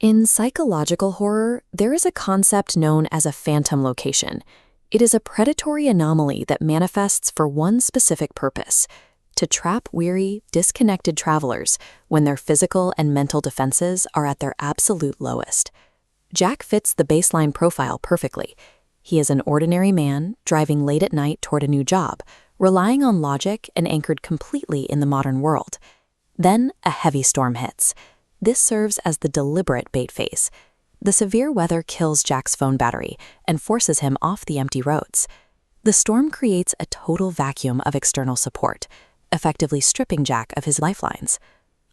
In psychological horror, there is a concept known as a phantom location. It is a predatory anomaly that manifests for one specific purpose: to trap weary, disconnected travelers when their physical and mental defenses are at their absolute lowest. Jack fits the baseline profile perfectly. He is an ordinary man, driving late at night toward a new job, relying on logic and anchored completely in the modern world. Then a heavy storm hits. This serves as the deliberate bait phase. The severe weather kills Jack's phone battery and forces him off the empty roads. The storm creates a total vacuum of external support, effectively stripping Jack of his lifelines.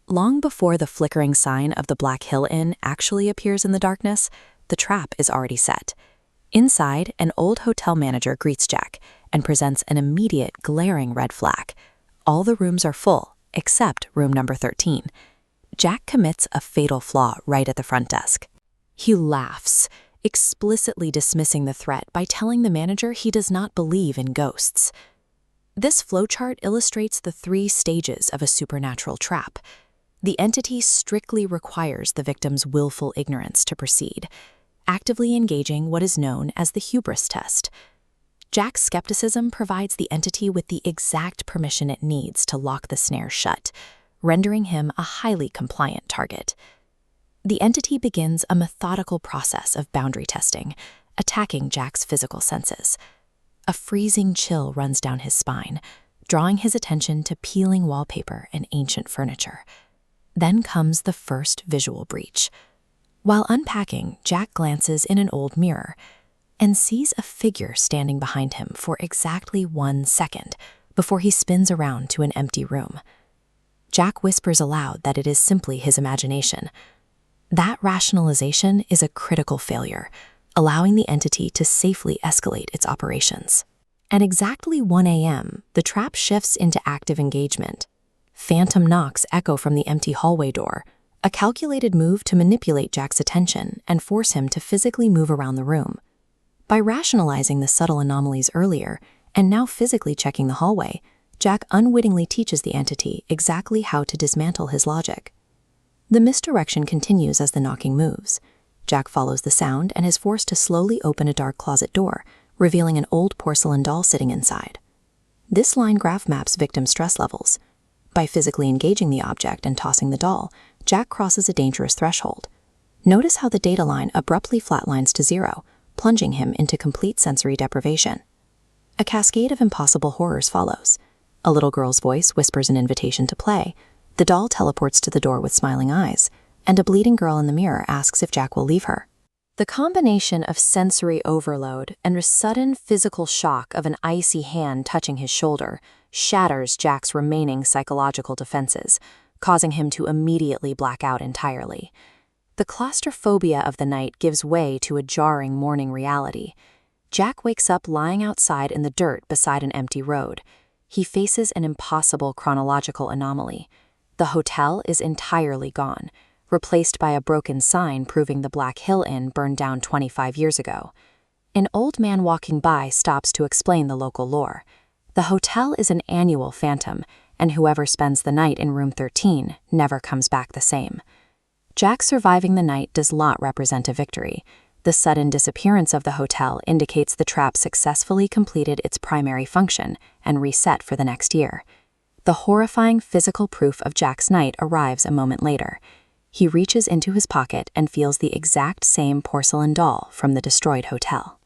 Long before the flickering sign of the Black Hill Inn actually appears in the darkness, the trap is already set. Inside, an old hotel manager greets Jack and presents an immediate, glaring red flag. All the rooms are full, except room number 13. Jack commits a fatal flaw right at the front desk. He laughs, explicitly dismissing the threat by telling the manager he does not believe in ghosts. This flowchart illustrates the 3 stages of a supernatural trap. The entity strictly requires the victim's willful ignorance to proceed, actively engaging what is known as the hubris test. Jack's skepticism provides the entity with the exact permission it needs to lock the snare shut, rendering him a highly compliant target. The entity begins a methodical process of boundary testing, attacking Jack's physical senses. A freezing chill runs down his spine, drawing his attention to peeling wallpaper and ancient furniture. Then comes the first visual breach. While unpacking, Jack glances in an old mirror and sees a figure standing behind him for exactly 1 second before he spins around to an empty room. Jack whispers aloud that it is simply his imagination. That rationalization is a critical failure, allowing the entity to safely escalate its operations. At exactly 1 a.m., the trap shifts into active engagement. Phantom knocks echo from the empty hallway door, a calculated move to manipulate Jack's attention and force him to physically move around the room. By rationalizing the subtle anomalies earlier and now physically checking the hallway, Jack unwittingly teaches the entity exactly how to dismantle his logic. The misdirection continues as the knocking moves. Jack follows the sound and is forced to slowly open a dark closet door, revealing an old porcelain doll sitting inside. This line graph maps victim stress levels. By physically engaging the object and tossing the doll, Jack crosses a dangerous threshold. Notice how the data line abruptly flatlines to 0, plunging him into complete sensory deprivation. A cascade of impossible horrors follows. A little girl's voice whispers an invitation to play, the doll teleports to the door with smiling eyes, and a bleeding girl in the mirror asks if Jack will leave her. The combination of sensory overload and a sudden physical shock of an icy hand touching his shoulder shatters Jack's remaining psychological defenses, causing him to immediately black out entirely. The claustrophobia of the night gives way to a jarring morning reality. Jack wakes up lying outside in the dirt beside an empty road. He faces an impossible chronological anomaly. The hotel is entirely gone, replaced by a broken sign proving the Black Hill Inn burned down 25 years ago. An old man walking by stops to explain the local lore. The hotel is an annual phantom, and whoever spends the night in room 13 never comes back the same. Jack surviving the night does not represent a victory. The sudden disappearance of the hotel indicates the trap successfully completed its primary function and reset for the next year. The horrifying physical proof of Jack's night arrives a moment later. He reaches into his pocket and feels the exact same porcelain doll from the destroyed hotel.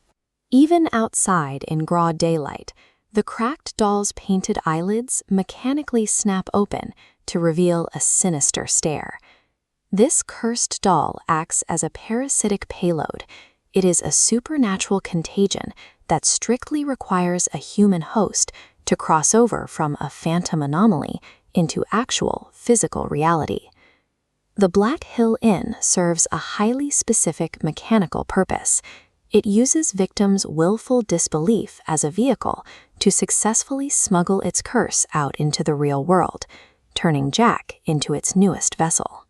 Even outside in broad daylight, the cracked doll's painted eyelids mechanically snap open to reveal a sinister stare. This cursed doll acts as a parasitic payload. It is a supernatural contagion that strictly requires a human host to cross over from a phantom anomaly into actual physical reality. The Black Hill Inn serves a highly specific mechanical purpose. It uses victims' willful disbelief as a vehicle to successfully smuggle its curse out into the real world, turning Jack into its newest vessel.